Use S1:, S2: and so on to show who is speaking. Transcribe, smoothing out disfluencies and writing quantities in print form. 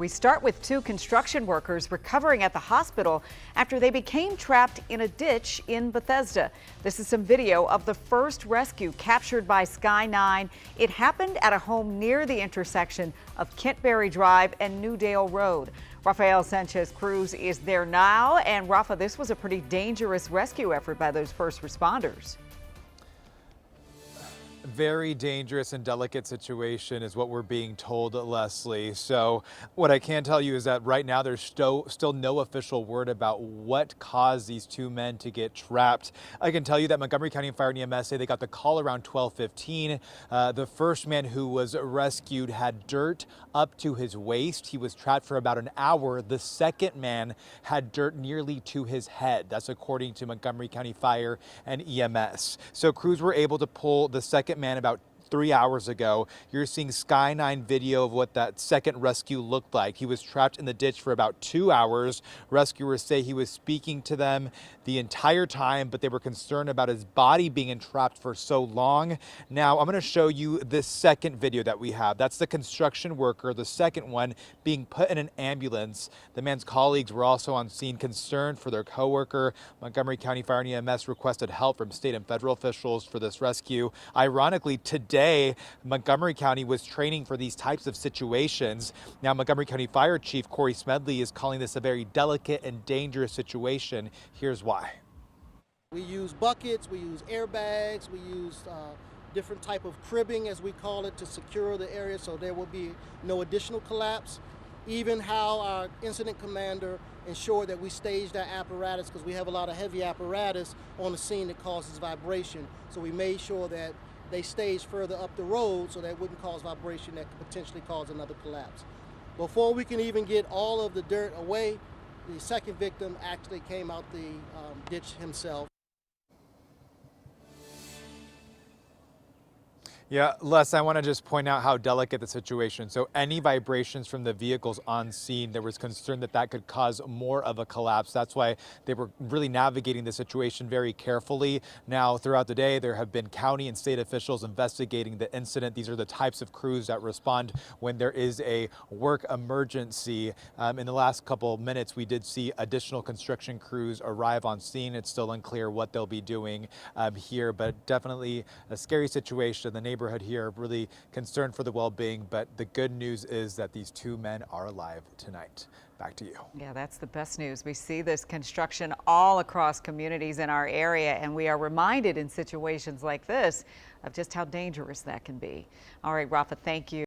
S1: We start with two construction workers recovering at the hospital after they became trapped in a ditch in Bethesda. This is some video of the first rescue captured by Sky 9. It happened at a home near the intersection of Kentberry Drive and Newdale Road. Rafael Sanchez Cruz is there now. And Rafa, this was a pretty dangerous rescue effort by those first responders.
S2: Very dangerous and delicate situation is what we're being told, Leslie. So what I can tell you is that right now there's still no official word about what caused these two men to get trapped. I can tell you that Montgomery County Fire and EMS say they got the call around 12:15. The first man who was rescued had dirt up to his waist. He was trapped for about an hour. The second man had dirt nearly to his head. That's according to Montgomery County Fire and EMS. So crews were able to pull the second man about 3 hours ago. You're seeing Sky 9 video of what that second rescue looked like. He was trapped in the ditch for about 2 hours. Rescuers say he was speaking to them the entire time, but they were concerned about his body being entrapped for so long. Now, I'm going to show you this second video that we have. That's the construction worker, the second one, being put in an ambulance. The man's colleagues were also on scene, concerned for their coworker. Montgomery County Fire and EMS requested help from state and federal officials for this rescue. Ironically, today, Montgomery County was training for these types of situations. Now, Montgomery County Fire Chief Corey Smedley is calling this a very delicate and dangerous situation. Here's why.
S3: We use buckets, we use airbags, we use different type of cribbing, as we call it, to secure the area so there will be no additional collapse. Even how our incident commander ensured that we staged our apparatus, because we have a lot of heavy apparatus on the scene that causes vibration. So we made sure that they staged further up the road so that it wouldn't cause vibration that could potentially cause another collapse. Before we can even get all of the dirt away, the second victim actually came out the ditch himself.
S2: Yeah, Les, I want to just point out how delicate the situation. So any vibrations from the vehicles on scene, there was concern that that could cause more of a collapse. That's why they were really navigating the situation very carefully. Now, throughout the day, there have been county and state officials investigating the incident. These are the types of crews that respond when there is a work emergency. In the last couple of minutes, we did see additional construction crews arrive on scene. It's still unclear what they'll be doing here, but definitely a scary situation. The neighborhood here really concerned for the well-being, but the good news is that these two men are alive tonight. Back to you.
S1: Yeah, that's the best news. We see this construction all across communities in our area, and we are reminded in situations like this of just how dangerous that can be. All right, Rafa, thank you.